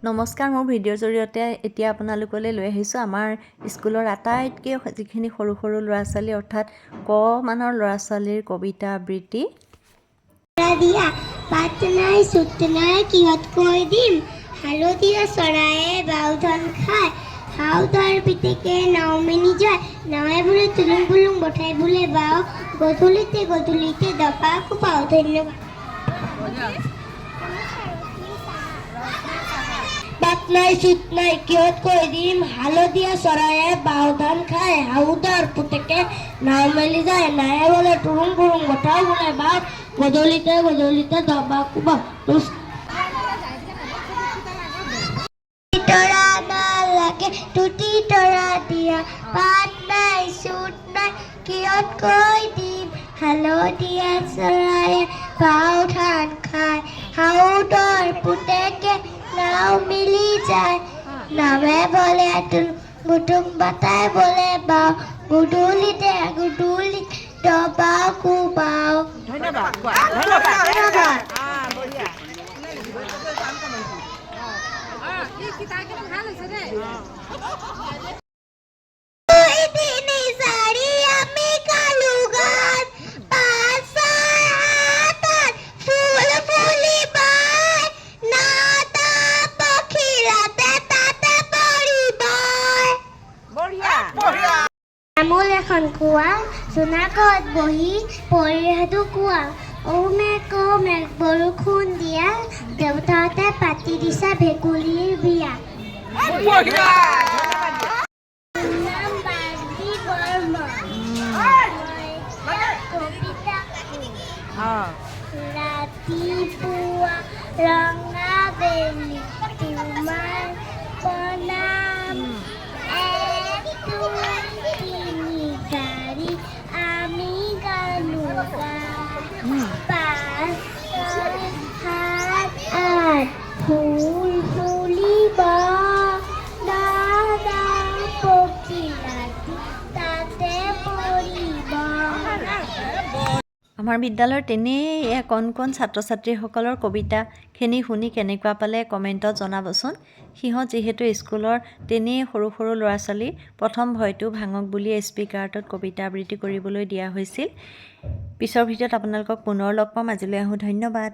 নমস্কাৰ, মোৰ ভিডিঅ'ৰ জৰিয়তে এতিয়া আপোনালোকলৈ লৈ আহিছোঁ আমাৰ স্কুলৰ আটাইতকৈ যিখিনি সৰু সৰু ল'ৰা ছোৱালী অৰ্থাৎ ক মানৰ ল'ৰা ছোৱালীৰ কবিতা আবৃত্তি। দিয়া পাত নাই চুট নাই কিহত কৈ দিম, হালধীয়া চৰায়ে বাওধান খায়, হাওদাৰ পিতেকে নাও মেলি যায়, নাৱে বোলে তুলুং বুলুং বঠাই বোলে বাও, গধূলিতে গধূলিতে দপা কোপাও। ধন্যবাদ। পাত নাই চুট নাই কিহত কৈ দিম, হালধীয়া চৰায়ে বাওধান খায়, হাওদাৰ পুতেকে নাও মেলি যায়, নাৱে বোলে তুলুং বুলুং বঠাই বোলে বাও, গধূলিতে গধূলিতে দবা কোবাও। তৰা নালাগে টুটি তৰা দিয়া, পাত নাই চুট নাই কিহত কৈ দিম, হালধীয়া চৰায়ে বাওধান খায়, হাওদাৰ পুতেকে নাও মিলি যায়, নাৱে বোলে তুলুং বাটাই বোলে বাও, গধূলিতে গধূলিতে দবা কোবাও। ধন্যবাদ। তামোল এখন কোৱা, জোনাকত বহি পৰিসাধু কোৱা, মেঘ বৰষুণ দিয়া, দেউতাহঁতে পাতি দিছা ভেকুলীৰ বিয়া। নাম বাগদি বৰ্মন, কবিতা ৰাতিপুৱা ৰঙা বেলি তোমাৰ প্ৰণাম, আমি গানো পাঁচ সাত আঠ ফুল ফুলিব, দাদা পখিলাটি তাতে পৰিব। আমাৰ বিদ্যালয়ৰ তেনেই কণ কণ ছাত্ৰ ছাত্ৰীসকলৰ কবিতাখিনি শুনি কেনেকুৱা পালে কমেণ্টত জনাবচোন। সিহঁত যিহেতু স্কুলৰ তেনেই সৰু সৰু ল'ৰা ছোৱালী, প্ৰথম ভয়টো ভাঙক বুলি স্পীকাৰটোত কবিতা আবৃত্তি কৰিবলৈ দিয়া হৈছিল। পিছৰ ভিডিঅ'ত আপোনালোকক পুনৰ লগ পাম। আজিলৈ আহোঁ, ধন্যবাদ।